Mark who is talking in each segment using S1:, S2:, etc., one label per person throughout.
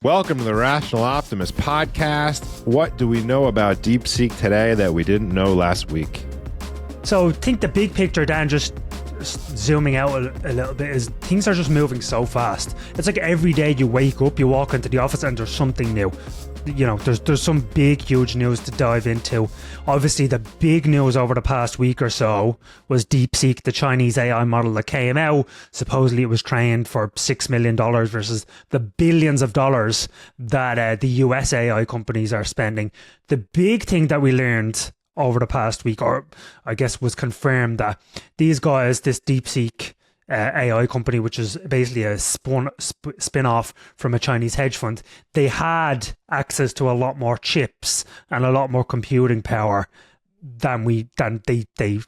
S1: Welcome to the Rational Optimist podcast. What do we know about DeepSeek today that we didn't know last week?
S2: So I think the big picture, Dan, just zooming out a little bit, is things are just moving so fast. It's like every day you wake up, you walk into the office and there's something new. You know, there's some big, huge news to dive into. Obviously, the big news over the past week or so was DeepSeek, the Chinese AI model that came out. Supposedly, it was trained for $6 million versus the billions of dollars that the US AI companies are spending. The big thing that we learned over the past week, or I guess was confirmed, that these guys, this DeepSeek AI company, which is basically a spin-off from a Chinese hedge fund, they had access to a lot more chips and a lot more computing power than they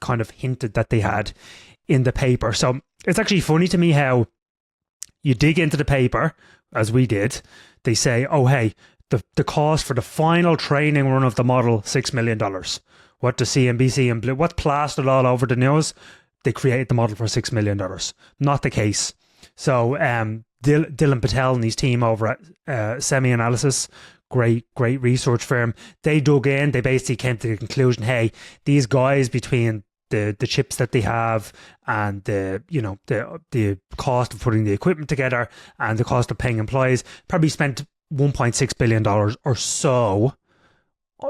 S2: kind of hinted that they had in the paper. So it's actually funny to me how you dig into the paper, as we did, they say, oh, hey, the cost for the final training run of the model, $6 million. What does CNBC and what plastered all over the news? They created the model for $6 million. Not the case. So Dylan Patel and his team over at Semi-Analysis, great research firm, they dug in. They basically came to the conclusion, hey, these guys, between the chips that they have and the cost of putting the equipment together and the cost of paying employees, probably spent $1.6 billion or so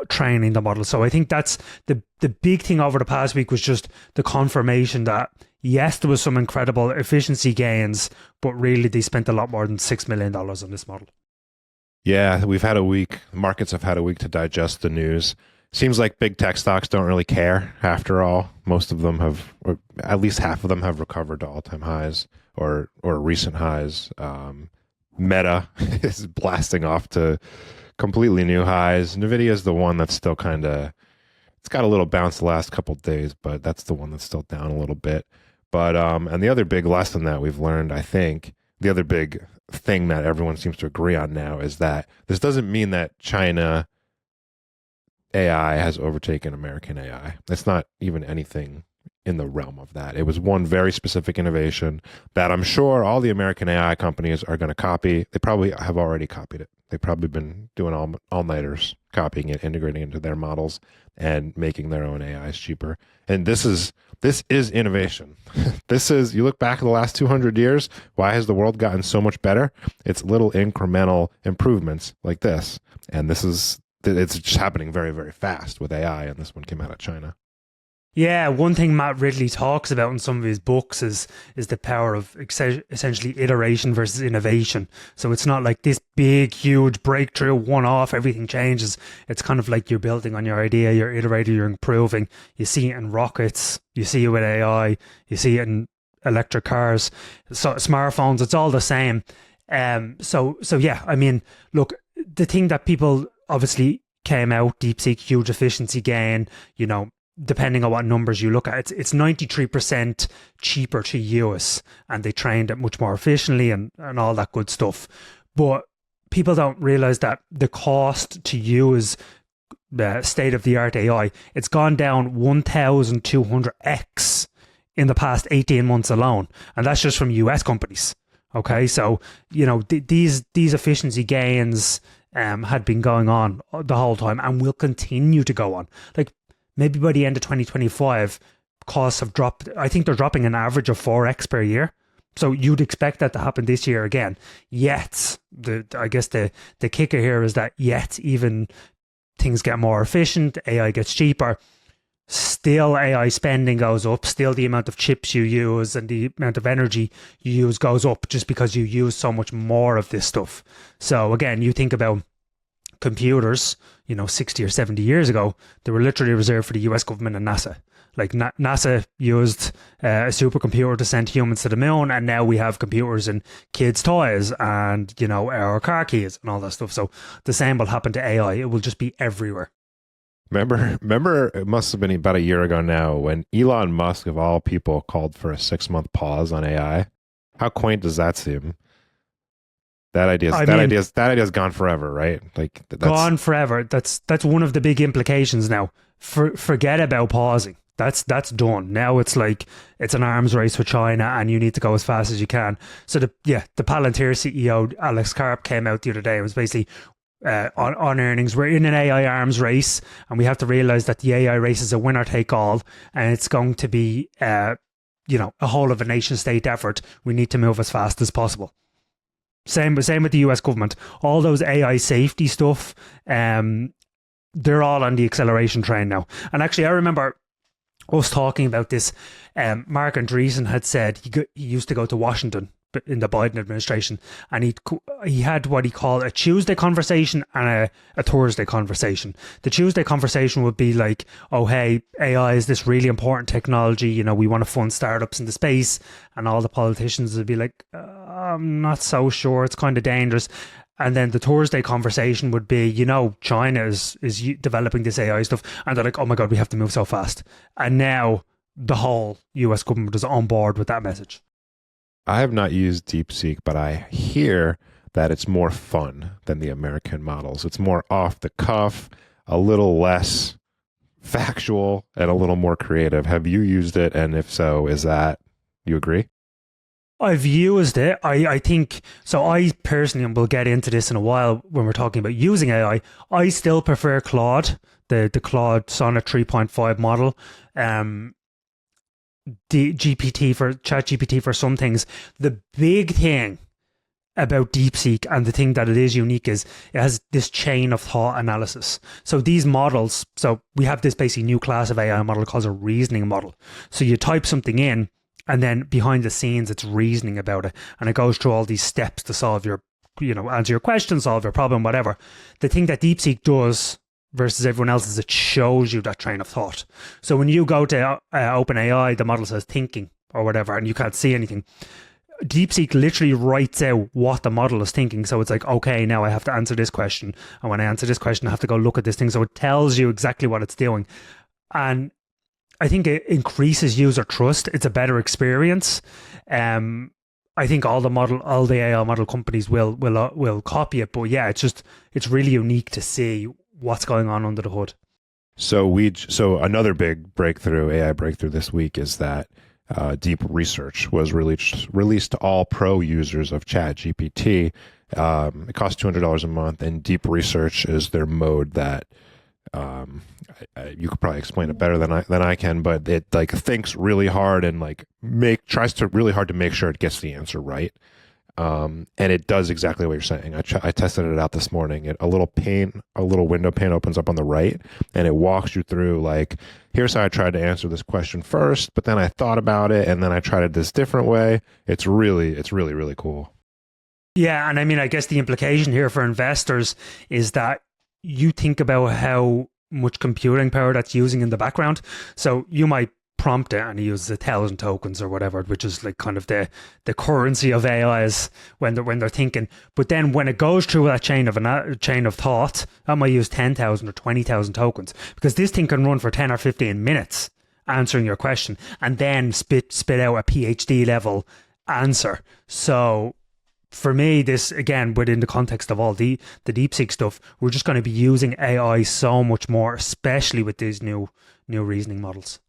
S2: training the model. So I think that's the big thing over the past week, was just the confirmation that yes, there was some incredible efficiency gains, but really they spent a lot more than $6 million on this model.
S1: Yeah, we've had a week. Markets have had a week to digest the news. Seems like big tech stocks don't really care after all. Most of them have, or at least half of them have, recovered to all-time highs or recent highs. Meta is blasting off to completely new highs. Nvidia is the one that's still kind of, it's got a little bounce the last couple of days, but that's the one that's still down a little bit. But and the other big lesson that we've learned, I think, the other big thing that everyone seems to agree on now, is that this doesn't mean that China AI has overtaken American AI. It's not even anything in the realm of that. It was one very specific innovation that I'm sure all the American AI companies are going to copy. They probably have already copied it. They've probably been doing all-nighters, copying it, integrating it into their models, and making their own AIs cheaper. And this is innovation. This is, you look back at the last 200 years, why has the world gotten so much better? It's little incremental improvements like this. And it's just happening very, very fast with AI, and this one came out of China.
S2: Yeah, one thing Matt Ridley talks about in some of his books is the power of essentially iteration versus innovation. So it's not like this big, huge breakthrough, one-off, everything changes. It's kind of like you're building on your idea, you're iterating, you're improving. You see it in rockets, you see it with AI, you see it in electric cars, so smartphones, it's all the same. So yeah, I mean, look, the thing that people obviously came out, DeepSeek, huge efficiency gain, you know, depending on what numbers you look at, it's 93% cheaper to use, and they trained it much more efficiently and all that good stuff. But people don't realize that the cost to use the state-of-the-art AI, it's gone down 1,200x in the past 18 months alone. And that's just from US companies. Okay, so, you know, these efficiency gains had been going on the whole time and will continue to go on. Like, maybe by the end of 2025, costs have dropped. I think they're dropping an average of 4x per year. So you'd expect that to happen this year again. Yet, I guess the kicker here is that yet, even things get more efficient, AI gets cheaper, still AI spending goes up, still the amount of chips you use and the amount of energy you use goes up, just because you use so much more of this stuff. So again, you think about computers, you know, 60 or 70 years ago, they were literally reserved for the US government and NASA. Like NASA used a supercomputer to send humans to the moon, and now we have computers in kids' toys and, you know, our car keys and all that stuff. So the same will happen to AI. It will just be everywhere.
S1: Remember, it must have been about a year ago now, when Elon Musk, of all people, called for a 6-month pause on AI. How quaint does that seem? That idea's gone forever, right? Like, that's
S2: gone forever. That's one of the big implications now. Forget about pausing. That's done. Now it's like it's an arms race with China, and you need to go as fast as you can. So the Palantir CEO Alex Karp came out the other day. It was basically on earnings, we're in an AI arms race, and we have to realize that the AI race is a winner take all, and it's going to be a whole of a nation state effort. We need to move as fast as possible. Same with the US government. All those AI safety stuff, they're all on the acceleration train now. And actually, I remember us talking about this. Mark Andreessen had said he used to go to Washington in the Biden administration, and he had what he called a Tuesday conversation and a Thursday conversation. The Tuesday conversation would be like, oh, hey, AI is this really important technology, we want to fund startups into space, and all the politicians would be like, I'm not so sure, it's kind of dangerous. And then the Thursday conversation would be, China is developing this AI stuff, and they're like, oh my God, we have to move so fast. And now the whole US government is on board with that message.
S1: I have not used DeepSeek, but I hear that it's more fun than the American models. It's more off the cuff, a little less factual, and a little more creative. Have you used it? And if so, you agree?
S2: I've used it. I think, so I personally, and we'll get into this in a while when we're talking about using AI, I still prefer Claude, the Claude Sonnet 3.5 model. The ChatGPT for some things. The big thing about DeepSeek, and the thing that it is unique, is it has this chain of thought analysis. So these models, so we have this basically new class of AI model called a reasoning model. So you type something in, and then behind the scenes it's reasoning about it, and it goes through all these steps to solve your, answer your question, solve your problem, whatever. The thing that DeepSeek does versus everyone else is it shows you that train of thought. So when you go to OpenAI, the model says thinking or whatever, and you can't see anything. DeepSeek literally writes out what the model is thinking. So it's like, okay, now I have to answer this question. And when I answer this question, I have to go look at this thing. So it tells you exactly what it's doing. And I think it increases user trust. It's a better experience. I think all the AI model companies will copy it. But yeah, it's really unique to see what's going on under the hood.
S1: So another big AI breakthrough this week is that Deep Research was released to all pro users of ChatGPT. It costs $200 a month, and Deep Research is their mode that you could probably explain it better than I can, but it like thinks really hard and like tries to really hard to make sure it gets the answer right. And it does exactly what you're saying. I tested it out this morning. A little window pane opens up on the right, and it walks you through like, here's how I tried to answer this question first, but then I thought about it, and then I tried it this different way. It's really, really cool.
S2: Yeah, and I mean, I guess the implication here for investors is that you think about how much computing power that's using in the background. So you might prompt it and it uses 1,000 tokens or whatever, which is like kind of the currency of AIs when they're thinking. But then when it goes through that chain of thought, that might use 10,000 or 20,000 tokens, because this thing can run for 10 or 15 minutes answering your question and then spit out a PhD level answer. So for me, this, again, within the context of all the DeepSeek stuff, we're just going to be using AI so much more, especially with these new reasoning models.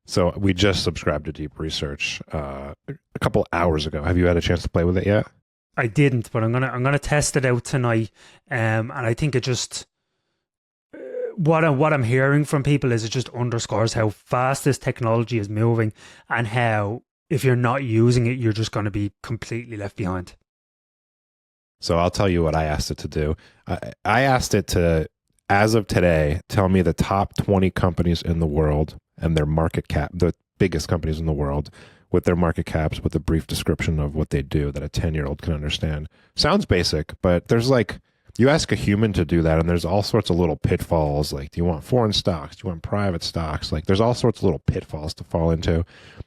S1: So we just subscribed to Deep Research a couple hours ago. Have you had a chance to play with it yet?
S2: I didn't, but I'm gonna test it out tonight. And I think it just what I'm hearing from people is it just underscores how fast this technology is moving, and how if you're not using it, you're just going to be completely left behind.
S1: So I'll tell you what I asked it to do. I asked it to, as of today, tell me the top 20 companies in the world and their market cap, the biggest companies in the world, with their market caps, with a brief description of what they do that a 10-year-old can understand. Sounds basic, but there's like, you ask a human to do that, and there's all sorts of little pitfalls. Like, do you want foreign stocks? Do you want private stocks? Like, there's all sorts of little pitfalls to fall into.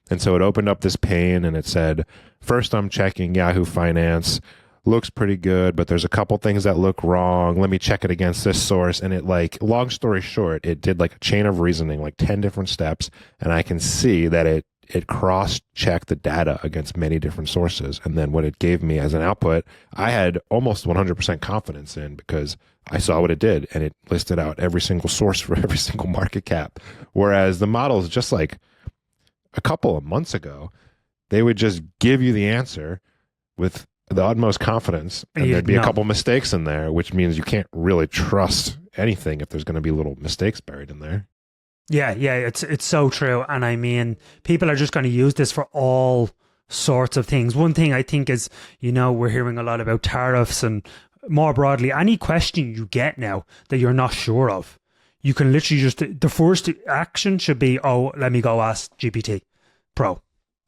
S1: And so it opened up this pane, and it said, first I'm checking Yahoo Finance. Looks pretty good, but there's a couple things that look wrong. Let me check it against this source. And it, like, long story short, it did like a chain of reasoning, like 10 different steps. And I can see that it cross-checked the data against many different sources. And then what it gave me as an output, I had almost 100% confidence in, because I saw what it did and it listed out every single source for every single market cap. Whereas the models, just like a couple of months ago, they would just give you the answer with the utmost confidence, and there'd be a couple mistakes in there, which means you can't really trust anything if there's going to be little mistakes buried in there.
S2: Yeah, it's so true. And I mean, people are just going to use this for all sorts of things. One thing I think is, we're hearing a lot about tariffs, and more broadly, any question you get now that you're not sure of, you can literally just, the first action should be, let me go ask GPT Pro.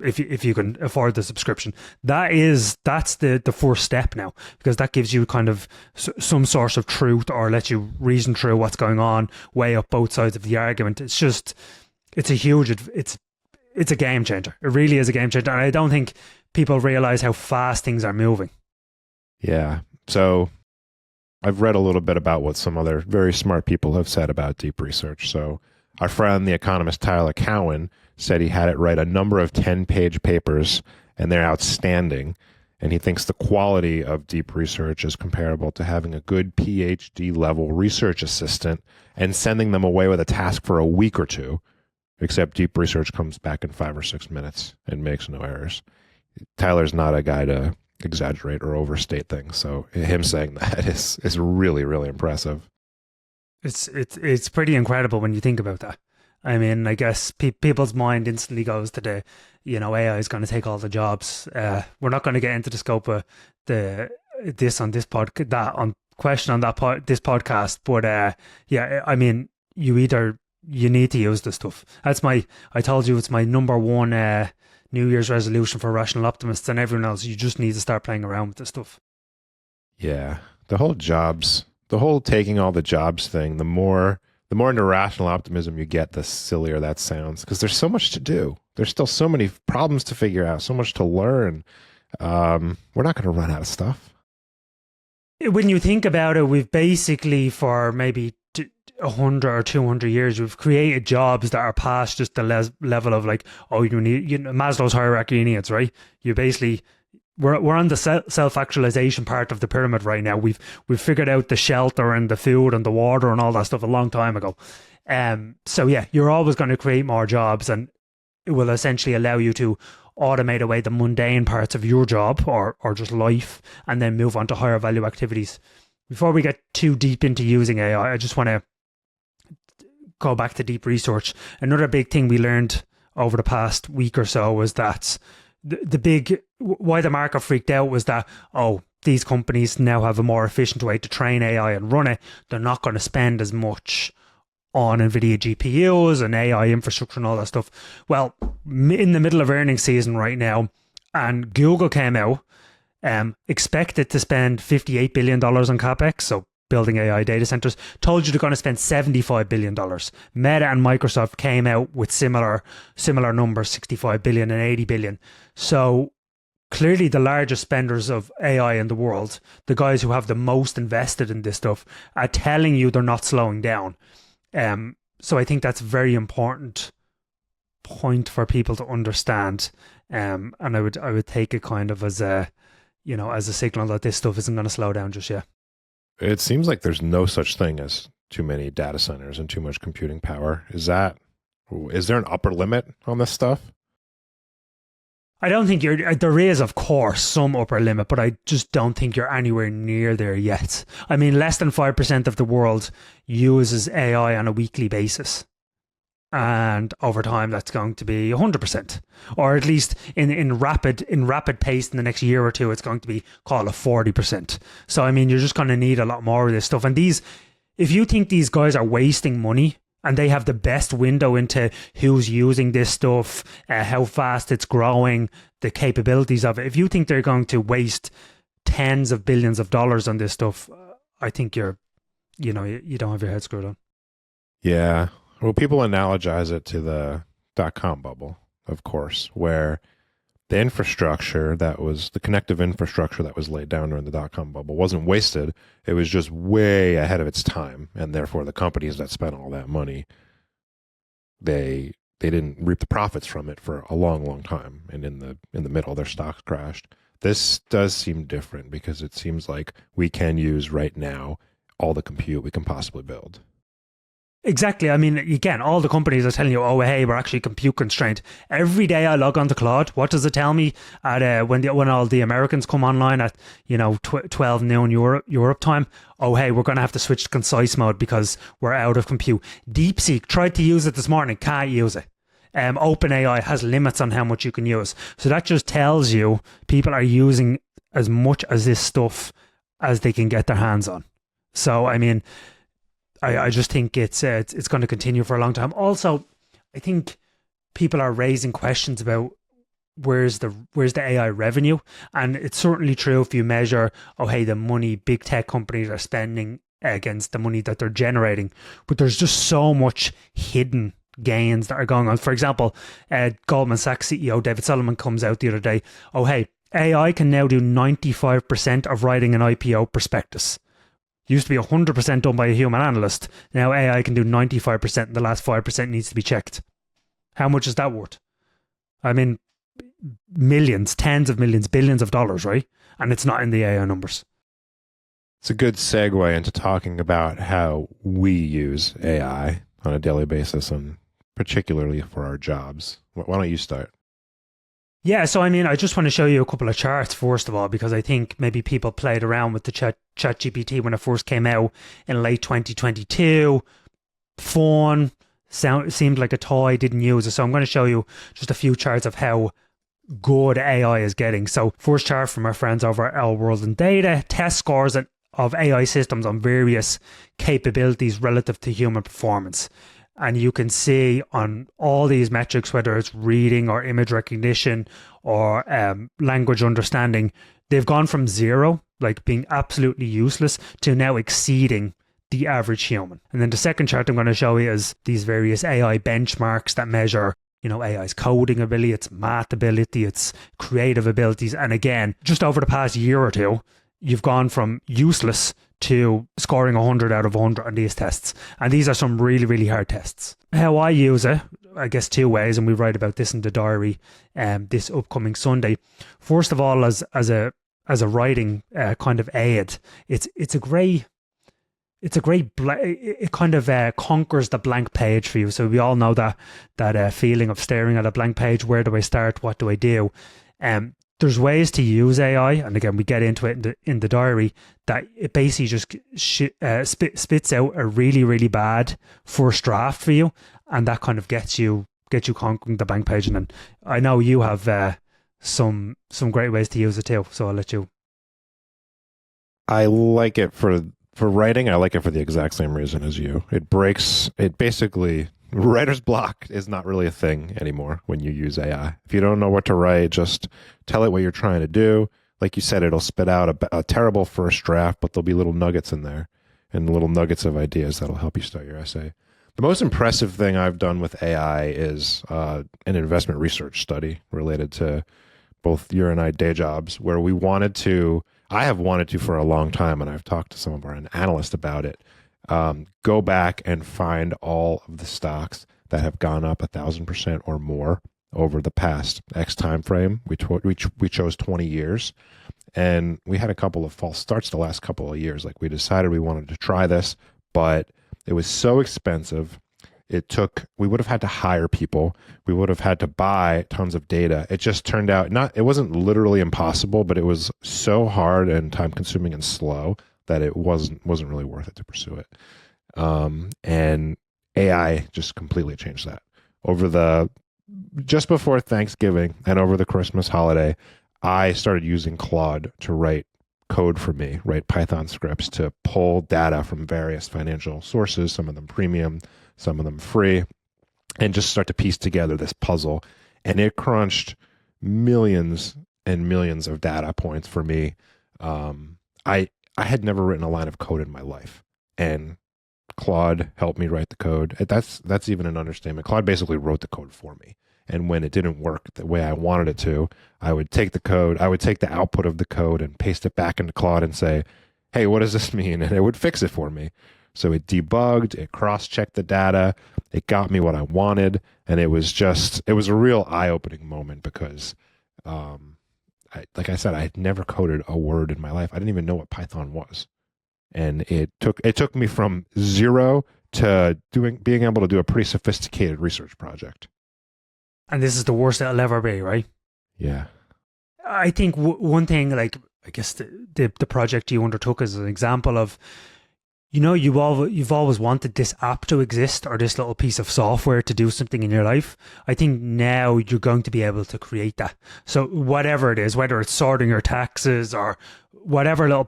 S2: If you can afford the subscription, that's the first step now, because that gives you kind of some source of truth, or lets you reason through what's going on, weigh up both sides of the argument. It's a game changer. It really is a game changer, and I don't think people realize how fast things are moving.
S1: Yeah. So I've read a little bit about what some other very smart people have said about deep research. So our friend, the economist Tyler Cowen, said he had it write a number of 10-page papers, and they're outstanding. And he thinks the quality of deep research is comparable to having a good PhD level research assistant and sending them away with a task for a week or two, except deep research comes back in 5 or 6 minutes and makes no errors. Tyler's not a guy to exaggerate or overstate things, so him saying that is really, really impressive.
S2: It's pretty incredible when you think about that. I mean, I guess people's mind instantly goes to the, AI is going to take all the jobs. We're not going to get into the scope of this podcast, but yeah, I mean, you need to use this stuff. I told you it's my number one New Year's resolution for rational optimists and everyone else. You just need to start playing around with this stuff.
S1: Yeah, the whole taking all the jobs thing, the more into rational optimism you get, the sillier that sounds, because there's so much to do. There's still so many problems to figure out, so much to learn. We're not going to run out of stuff.
S2: When you think about it, we've basically, for maybe 100 or 200 years, we've created jobs that are past just the level of like, you need Maslow's hierarchy of needs, right? You basically... We're on the self-actualization part of the pyramid right now. We've figured out the shelter and the food and the water and all that stuff a long time ago. So yeah, you're always going to create more jobs, and it will essentially allow you to automate away the mundane parts of your job or just life, and then move on to higher value activities. Before we get too deep into using AI, I just want to go back to deep research. Another big thing we learned over the past week or so was that why the market freaked out was that, these companies now have a more efficient way to train AI and run it. They're not going to spend as much on NVIDIA GPUs and AI infrastructure and all that stuff. Well, in the middle of earnings season right now, and Google came out, expected to spend $58 billion on CapEx, so building AI data centers, told you they're going to spend $75 billion. Meta and Microsoft came out with similar numbers, 65 billion and 80 billion. So clearly the largest spenders of AI in the world, the guys who have the most invested in this stuff, are telling you they're not slowing down. So I think that's a very important point for people to understand. And I would take it kind of as a signal that this stuff isn't going to slow down just yet.
S1: It seems like there's no such thing as too many data centers and too much computing power. Is there an upper limit on this stuff?
S2: I don't think there is, of course, some upper limit, but I just don't think you're anywhere near there yet. I mean, less than 5% of the world uses AI on a weekly basis. And over time, that's going to be 100%, or at least in rapid pace in the next year or two, it's going to be called a 40%. So I mean, you're just going to need a lot more of this stuff. And if you think these guys are wasting money, and they have the best window into who's using this stuff, how fast it's growing, the capabilities of it, if you think they're going to waste tens of billions of dollars on this stuff, I think you don't have your head screwed on.
S1: Yeah. Well, people analogize it to the .com bubble, of course, where the connective infrastructure that was laid down during the .com bubble wasn't wasted. It was just way ahead of its time. And therefore, the companies that spent all that money, they they didn't reap the profits from it for a long time, and in the middle their stocks crashed. This does seem different because it seems like we can use right now all the compute we can possibly build.
S2: Exactly. I mean, again, all the companies are telling you, oh, hey, we're actually compute constrained. Every day I log on to Claude, what does it tell me at when all the Americans come online at 12 noon Europe time? Oh, hey, we're going to have to switch to concise mode because we're out of compute. DeepSeek tried to use it this morning, can't use it. OpenAI has limits on how much you can use. So that just tells you people are using as much as this stuff as they can get their hands on. So, I mean, I just think it's going to continue for a long time. Also, I think people are raising questions about where's the AI revenue, and it's certainly true if you measure, oh hey, the money big tech companies are spending against the money that they're generating, but there's just so much hidden gains that are going on. For example, Goldman Sachs CEO David Solomon comes out the other day, oh hey, AI can now do 95% of writing an IPO prospectus. Used to be 100% done by a human analyst. Now AI can do 95%, and the last 5% needs to be checked. How much is that worth? I mean, millions, tens of millions, billions of dollars, right? And it's not in the AI numbers.
S1: It's a good segue into talking about how we use AI on a daily basis, and particularly for our jobs. Why don't you start?
S2: Yeah, so I mean, I just want to show you a couple of charts first of all, because I think maybe people played around with the ChatGPT when it first came out in late 2022. Fun, seemed like a toy, didn't use it. So I'm going to show you just a few charts of how good AI is getting. So first chart from our friends over at Our World in Data, test scores of AI systems on various capabilities relative to human performance. And you can see on all these metrics, whether it's reading or image recognition or language understanding, they've gone from zero, like being absolutely useless, to now exceeding the average human. And then the second chart I'm going to show you is these various AI benchmarks that measure, AI's coding ability, its math ability, its creative abilities. And again, just over the past year or two, you've gone from useless to scoring 100 out of 100 on these tests. And these are some really, really hard tests. How I use it, I guess two ways, and we write about this in the diary this upcoming Sunday. First of all, as a writing kind of aid, it kind of conquers the blank page for you. So we all know that feeling of staring at a blank page. Where do I start? What do I do? There's ways to use AI, and again, we get into it in the diary, that it basically just spits out a really, really bad first draft for you, and that kind of gets you conquering the blank page. And then I know you have some great ways to use it too, so I'll let you.
S1: I like it for writing. I like it for the exact same reason as you. It basically, writer's block is not really a thing anymore when you use AI. If you don't know what to write, just tell it what you're trying to do. Like you said, it'll spit out a terrible first draft, but there'll be little nuggets in there and little nuggets of ideas that'll help you start your essay. The most impressive thing I've done with AI is an investment research study related to both your and I day jobs, where I have wanted to for a long time, and I've talked to some of our analysts about it, go back and find all of the stocks that have gone up 1,000% or more over the past X time frame. We chose 20 years, and we had a couple of false starts the last couple of years. Like, we decided we wanted to try this, but it was so expensive. We would have had to hire people. We would have had to buy tons of data. It just turned out it wasn't literally impossible, but it was so hard and time consuming and slow that it wasn't really worth it to pursue it. And AI just completely changed that. Just before Thanksgiving and over the Christmas holiday, I started using Claude to write code for me, write Python scripts to pull data from various financial sources, some of them premium, some of them free, and just start to piece together this puzzle. And it crunched millions and millions of data points for me. I had never written a line of code in my life, and Claude helped me write the code. That's even an understatement. Claude basically wrote the code for me. And when it didn't work the way I wanted it to, I would take the output of the code and paste it back into Claude and say, hey, what does this mean? And it would fix it for me. So it debugged, it cross-checked the data, it got me what I wanted, and it was a real eye-opening moment because, like I said, I had never coded a word in my life. I didn't even know what Python was, and it took me from zero to being able to do a pretty sophisticated research project.
S2: And this is the worst it'll ever be, right?
S1: Yeah.
S2: I think one thing, like, I guess the project you undertook is an example of, you've always wanted this app to exist or this little piece of software to do something in your life. I think now you're going to be able to create that. So whatever it is, whether it's sorting your taxes or whatever little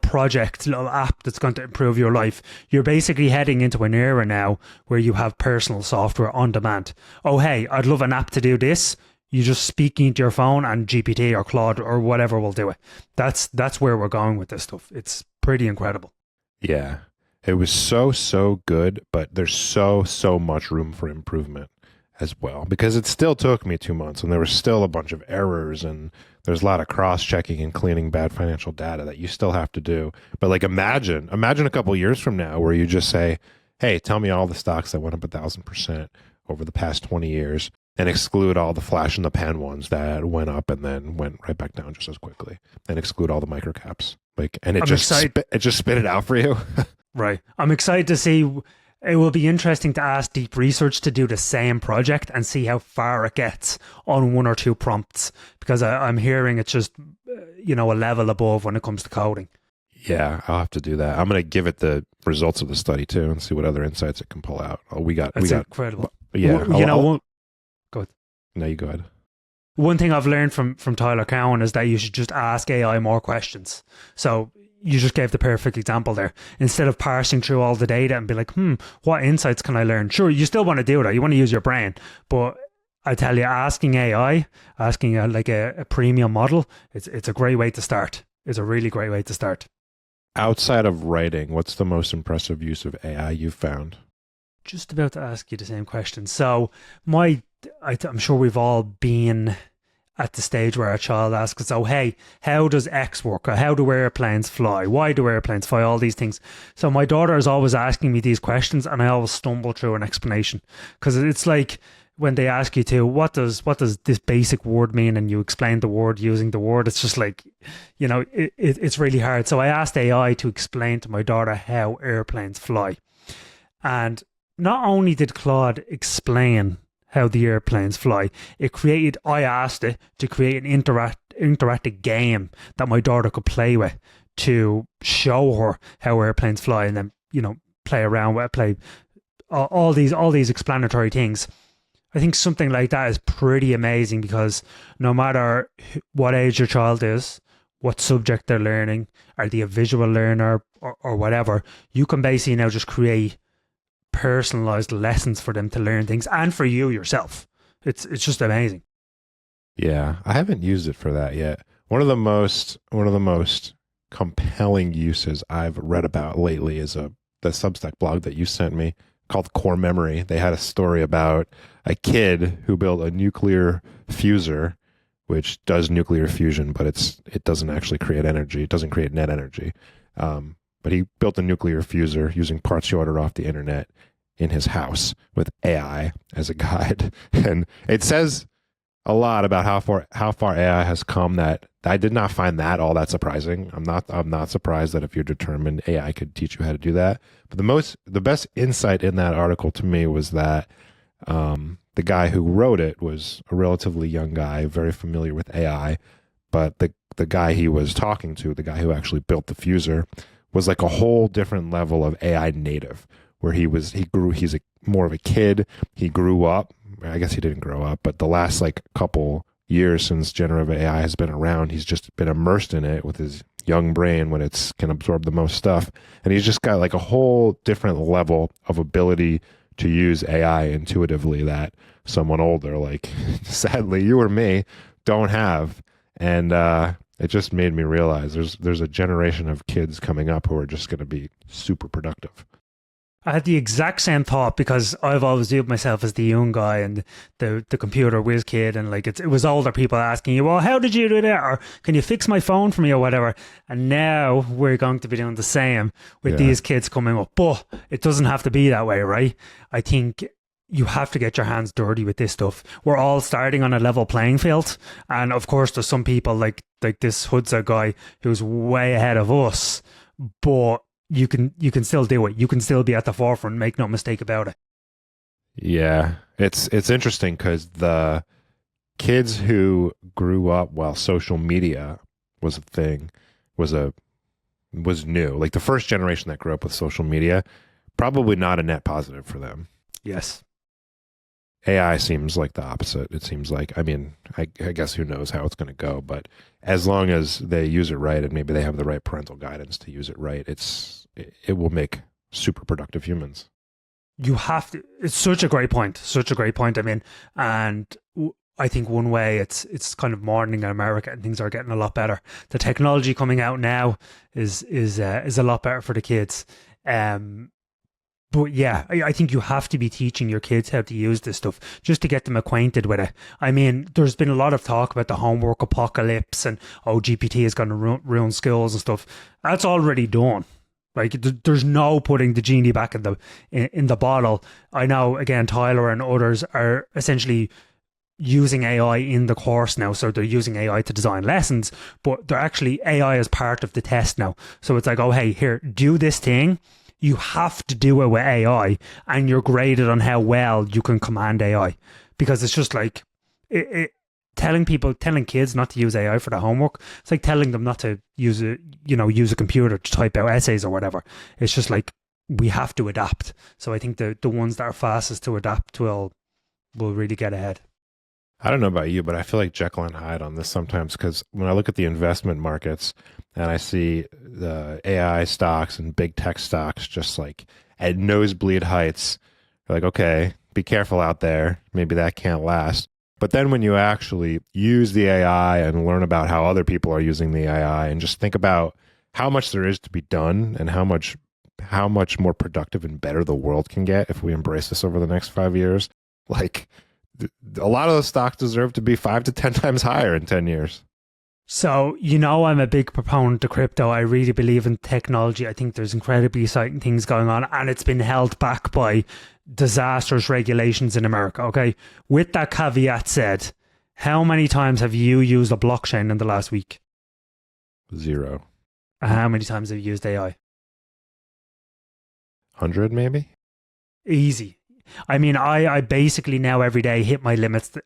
S2: app that's going to improve your life, you're basically heading into an era now where you have personal software on demand. Oh, hey, I'd love an app to do this. You just speak into your phone and GPT or Claude or whatever will do it. That's where we're going with this stuff. It's pretty incredible.
S1: Yeah. It was so good, but there's so much room for improvement as well, because it still took me 2 months and there was still a bunch of errors and there's a lot of cross-checking and cleaning bad financial data that you still have to do. But like imagine a couple of years from now where you just say, hey, tell me all the stocks that went up 1,000% over the past 20 years and exclude all the flash in the pan ones that went up and then went right back down just as quickly, and exclude all the microcaps. And it just spit it out for you.
S2: Right. I'm excited to see. It will be interesting to ask Deep Research to do the same project and see how far it gets on one or two prompts, because I'm hearing it's just, a level above when it comes to coding.
S1: Yeah, I'll have to do that. I'm going to give it the results of the study too and see what other insights it can pull out.
S2: That's incredible.
S1: Yeah.
S2: Go ahead.
S1: No, you go ahead.
S2: One thing I've learned from Tyler Cowen is that you should just ask AI more questions. So you just gave the perfect example there. Instead of parsing through all the data and be like, what insights can I learn? Sure, you still want to do that. You want to use your brain. But I tell you, asking AI, asking a premium model, it's a great way to start. It's a really great way to start.
S1: Outside of writing, what's the most impressive use of AI you've found?
S2: Just about to ask you the same question. So I'm sure we've all been at the stage where a child asks us, oh, hey, how does X work? Or how do airplanes fly? Why do airplanes fly? All these things. So my daughter is always asking me these questions and I always stumble through an explanation, because it's like when they ask you to, what does this basic word mean? And you explain the word using the word. It's just like, it's really hard. So I asked AI to explain to my daughter how airplanes fly. And not only did Claude explain how the airplanes fly, I asked it to create an interactive game that my daughter could play with to show her how airplanes fly, and then play around with it, play all these explanatory things. I think something like that is pretty amazing, because no matter what age your child is, what subject they're learning, are they a visual learner or whatever, you can basically now just create personalized lessons for them to learn things, and for you yourself. It's just amazing.
S1: Yeah, I haven't used it for that yet. One of the most compelling uses I've read about lately is the Substack blog that you sent me called Core Memory. They had a story about a kid who built a nuclear fuser, which does nuclear fusion, but it doesn't actually create energy. It doesn't create net energy. But he built a nuclear fuser using parts he ordered off the internet in his house with AI as a guide. And it says a lot about how far AI has come, that I did not find that all that surprising. I'm not surprised that if you're determined, AI could teach you how to do that. But the best insight in that article to me was that the guy who wrote it was a relatively young guy, very familiar with AI, but the guy he was talking to, the guy who actually built the fuser, was like a whole different level of AI native, where he's more of a kid. He grew up. I guess he didn't grow up, but the last couple years since generative AI has been around, he's just been immersed in it with his young brain when it can absorb the most stuff. And he's just got a whole different level of ability to use AI intuitively that someone older, sadly you or me, don't have. And it just made me realize there's a generation of kids coming up who are just going to be super productive.
S2: I had the exact same thought because I've always viewed myself as the young guy and the computer whiz kid, and like it was older people asking you, well, how did you do that? Or can you fix my phone for me or whatever? And now we're going to be doing the same with these kids coming up. But it doesn't have to be that way, right? I think you have to get your hands dirty with this stuff. We're all starting on a level playing field. And of course, there's some people like this Hudza guy who's way ahead of us, but you can still do it. You can still be at the forefront. Make no mistake about it.
S1: Yeah, it's interesting because the kids who grew up while social media was a thing was new. Like the first generation that grew up with social media, probably not a net positive for them.
S2: Yes.
S1: AI seems like the opposite. It seems like, I mean, I guess who knows how it's going to go, but as long as they use it right and maybe they have the right parental guidance to use it right, it will make super productive humans.
S2: You have to. It's such a great point. Such a great point. I mean, and I think one way it's kind of morning in America and things are getting a lot better. The technology coming out now is a lot better for the kids. But yeah, I think you have to be teaching your kids how to use this stuff just to get them acquainted with it. I mean, there's been a lot of talk about the homework apocalypse and, GPT is going to ruin schools and stuff. That's already done. Like, there's no putting the genie back in the bottle. I know, again, Tyler and others are essentially using AI in the course now. So they're using AI to design lessons, but they're actually AI as part of the test now. So it's like, oh, hey, here, do this thing. You have to do it with AI, and you're graded on how well you can command AI, because it's just like telling kids not to use AI for the homework. It's like telling them not to use a computer to type out essays or whatever. It's just like we have to adapt. So I think the ones that are fastest to adapt will really get ahead.
S1: I don't know about you, but I feel like Jekyll and Hyde on this sometimes, because when I look at the investment markets and I see the AI stocks and big tech stocks just like at nosebleed heights, you're like, okay, be careful out there. Maybe that can't last. But then when you actually use the AI and learn about how other people are using the AI and just think about how much there is to be done and how much more productive and better the world can get if we embrace this over the next 5 years, like a lot of those stocks deserve to be 5 to 10 times higher in 10 years.
S2: So, I'm a big proponent of crypto. I really believe in technology. I think there's incredibly exciting things going on, and it's been held back by disastrous regulations in America. Okay. With that caveat said, how many times have you used a blockchain in the last week?
S1: 0.
S2: How many times have you used AI?
S1: 100 maybe?
S2: Easy. I mean, I basically now every day hit my limits,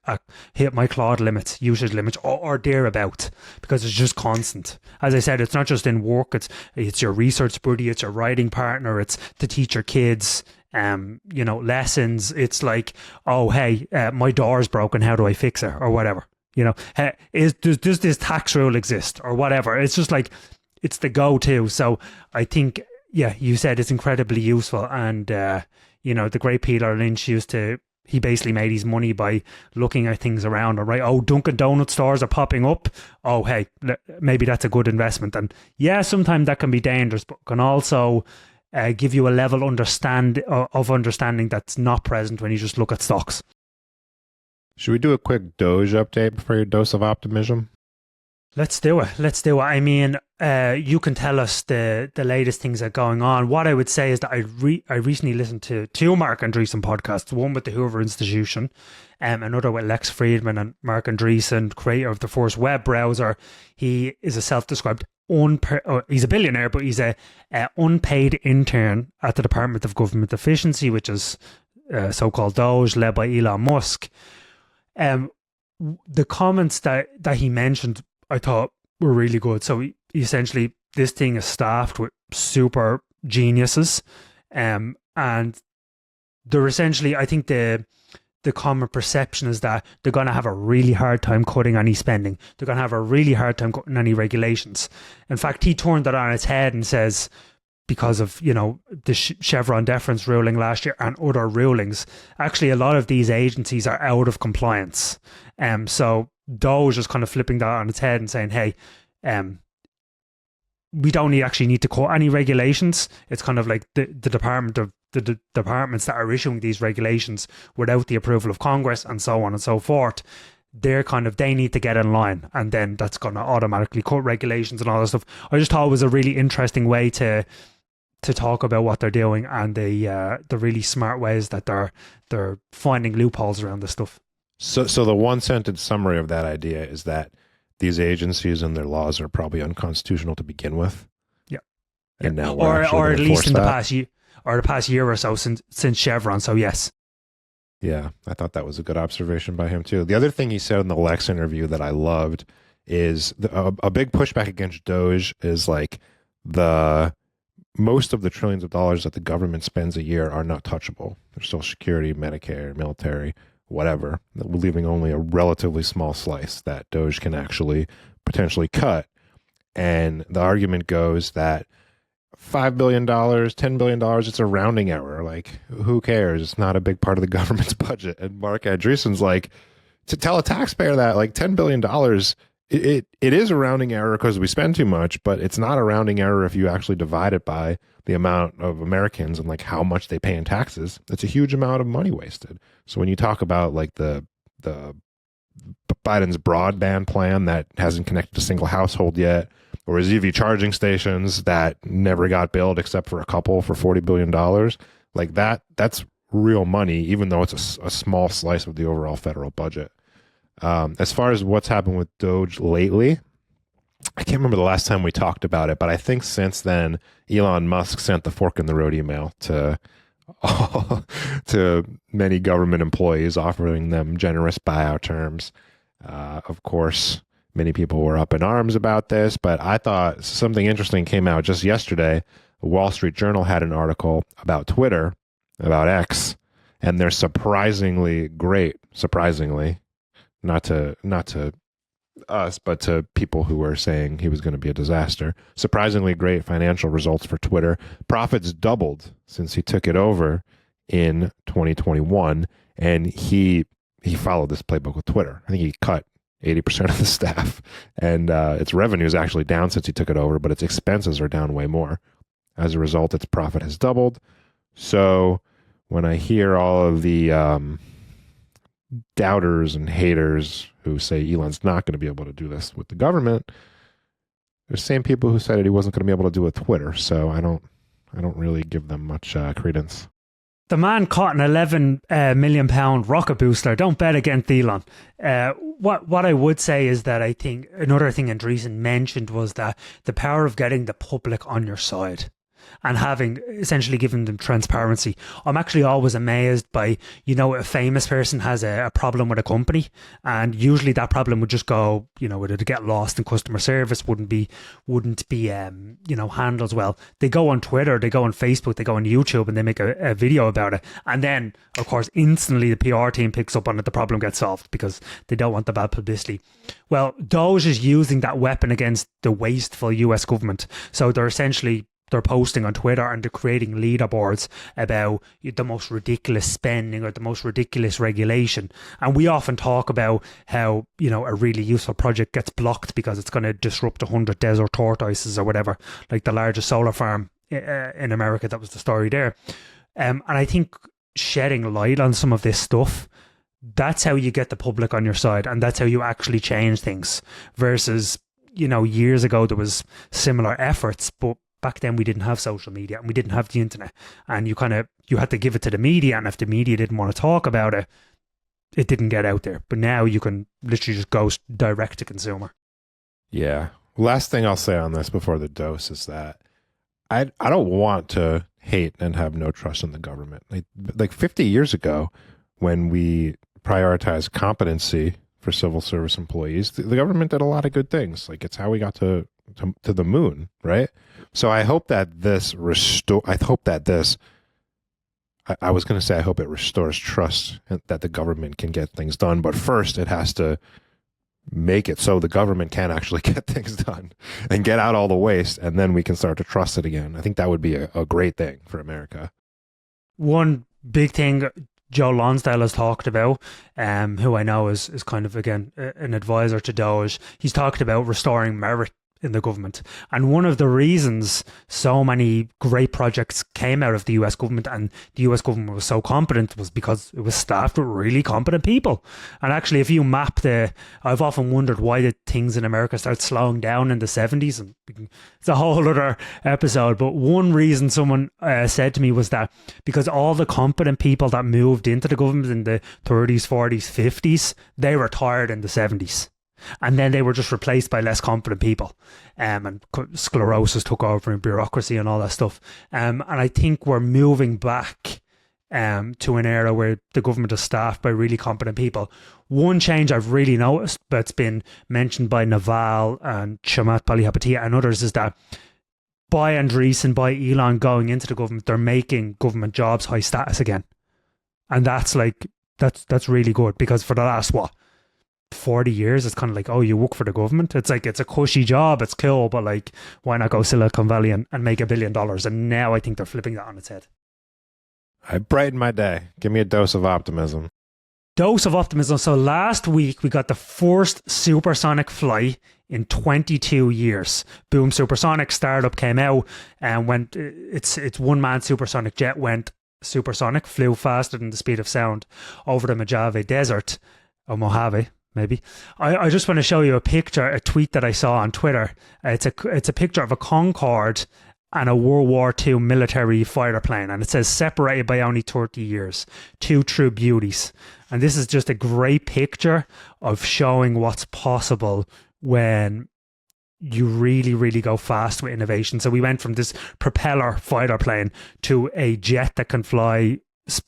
S2: hit my Claude limits, usage limits, or thereabout, because it's just constant. As I said, it's not just in work; it's your research buddy, it's your writing partner, it's to teach your kids, lessons. It's like, oh, hey, my door's broken. How do I fix it, or whatever? Hey, does this tax rule exist, or whatever? It's just like it's the go-to. So I think, yeah, you said it's incredibly useful, and the great Peter Lynch he basically made his money by looking at things around, all right? Oh, Dunkin' Donut stores are popping up. Oh, hey, maybe that's a good investment. And yeah, sometimes that can be dangerous, but can also give you a level of understanding that's not present when you just look at stocks.
S1: Should we do a quick Doge update for your dose of optimism?
S2: Let's do it. I mean, you can tell us the latest things that are going on. What I would say is that I recently listened to 2 Mark Andreessen podcasts, one with the Hoover Institution, another with Lex Friedman. And Mark Andreessen, creator of the first web browser, he is a self-described he's a billionaire, but he's a unpaid intern at the Department of Government Efficiency, which is so-called Doge, led by Elon Musk. The comments that he mentioned, I thought were really good. So essentially, this thing is staffed with super geniuses, and they're essentially, I think the common perception is that they're going to have a really hard time cutting any spending. They're going to have a really hard time cutting any regulations. In fact, he turned that on its head and says, because of the Chevron deference ruling last year and other rulings, actually a lot of these agencies are out of compliance. So Doge is kind of flipping that on its head and saying, hey, we don't actually need to cut any regulations. It's kind of like the departments that are issuing these regulations without the approval of Congress and so on and so forth. They need to get in line, and then that's going to automatically cut regulations and all that stuff. I just thought it was a really interesting way to talk about what they're doing, and the really smart ways that they're finding loopholes around this stuff.
S1: So the one sentence summary of that idea is that these agencies and their laws are probably unconstitutional to begin with.
S2: Yeah,
S1: and now
S2: or at least in the past year or so since Chevron. So yes.
S1: Yeah, I thought that was a good observation by him too. The other thing he said in the Lex interview that I loved is a big pushback against Doge is like most of the trillions of dollars that the government spends a year are not touchable. There's Social Security, Medicare, military, whatever. We're leaving only a relatively small slice that Doge can actually potentially cut. And the argument goes that $5 billion, $10 billion, it's a rounding error. Like, who cares? It's not a big part of the government's budget. And Mark Andreessen's like, to tell a taxpayer that like $10 billion, it is a rounding error because we spend too much, but it's not a rounding error if you actually divide it by the amount of Americans and like how much they pay in taxes. It's a huge amount of money wasted. So when you talk about like the Biden's broadband plan that hasn't connected a single household yet, or his EV charging stations that never got built except for a couple for $40 billion, like that's real money, even though it's a small slice of the overall federal budget. As far as what's happened with Doge lately, I can't remember the last time we talked about it, but I think since then, Elon Musk sent the fork in the road email to many government employees, offering them generous buyout terms. Of course, many people were up in arms about this, but I thought something interesting came out just yesterday. The Wall Street Journal had an article about Twitter, about X, and they're surprisingly great, not to us, but to people who were saying he was going to be a disaster. Surprisingly great financial results for Twitter. Profits doubled since he took it over in 2021, and he followed this playbook with Twitter. I think he cut 80% of the staff, and its revenue is actually down since he took it over, but its expenses are down way more. As a result, its profit has doubled. So when I hear all of the doubters and haters who say Elon's not going to be able to do this with the government, they're the same people who said he wasn't going to be able to do it with Twitter. So I don't really give them much credence.
S2: The man caught an 11 million pound rocket booster. Don't bet against Elon. What I would say is that I think another thing Andreessen mentioned was that the power of getting the public on your side and having essentially given them transparency. I'm actually always amazed by, a famous person has a problem with a company, and usually that problem would just go, would get lost in customer service, wouldn't be handled well. They go on Twitter, they go on Facebook, they go on YouTube, and they make a video about it. And then, of course, instantly the PR team picks up on it, the problem gets solved because they don't want the bad publicity. Well, Doge is using that weapon against the wasteful US government. So they're posting on Twitter and they're creating leaderboards about the most ridiculous spending or the most ridiculous regulation. And we often talk about how, a really useful project gets blocked because it's going to disrupt 100 desert tortoises or whatever, like the largest solar farm in America. That was the story there. And I think shedding light on some of this stuff, that's how you get the public on your side, and that's how you actually change things. Versus, years ago there was similar efforts, but back then we didn't have social media and we didn't have the internet, and you had to give it to the media, and if the media didn't want to talk about it, it didn't get out there. But now you can literally just go direct to consumer.
S1: Yeah. Last thing I'll say on this before the dose is that I don't want to hate and have no trust in the government. Like 50 years ago, when we prioritized competency for civil service employees, the government did a lot of good things. Like, it's how we got to the moon, right? So I hope that this I was going to say I hope it restores trust that the government can get things done, but first it has to make it so the government can actually get things done and get out all the waste, and then we can start to trust it again. I think that would be a great thing for America. One
S2: big thing Joe Lonsdale has talked about, who I know is kind of, again, an advisor to Doge. He's talked about restoring merit in the government. And one of the reasons so many great projects came out of the US government and the US government was so competent was because it was staffed with really competent people. And actually, if you map I've often wondered why did things in America start slowing down in the 70s? And it's a whole other episode. But one reason someone said to me was that because all the competent people that moved into the government in the 30s, 40s, 50s, they retired in the 70s. And then they were just replaced by less competent people, and sclerosis took over and bureaucracy and all that stuff. And I think we're moving back to an era where the government is staffed by really competent people. One change I've really noticed, but it's been mentioned by Naval and Chamath Palihapitiya and others, is that by Andreessen and by Elon going into the government, they're making government jobs high status again. And that's really good, because for the last, 40 years, it's kind of like, oh, you work for the government. It's like, it's a cushy job, it's cool, but like, why not go Silicon Valley and make $1 billion? And now I think they're flipping that on its head.
S1: I brighten my day. Give me a dose of optimism.
S2: Dose of optimism. So last week we got the first supersonic flight in 22 years. Boom Supersonic startup came out and went, it's one-man supersonic jet went supersonic, flew faster than the speed of sound over the Mojave Desert, or Mojave, maybe. I just want to show you a tweet that I saw on Twitter. It's a picture of a Concorde and a World War II military fighter plane, and it says separated by only 30 years, two true beauties. And this is just a great picture of showing what's possible when you really, really go fast with innovation. So we went from this propeller fighter plane to a jet that can fly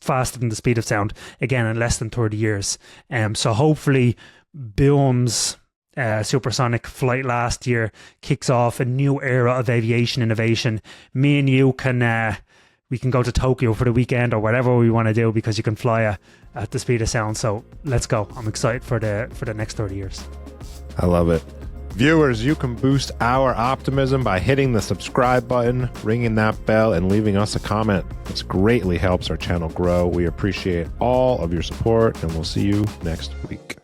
S2: faster than the speed of sound, again in less than 30 years. So hopefully Boom's supersonic flight last year kicks off a new era of aviation innovation. Me and you we can go to Tokyo for the weekend or whatever we want to do, because you can fly at the speed of sound. So let's go. I'm excited for the next 30 years.
S1: I love it. Viewers, you can boost our optimism by hitting the subscribe button, ringing that bell, and leaving us a comment. This greatly helps our channel grow. We appreciate all of your support, and we'll see you next week.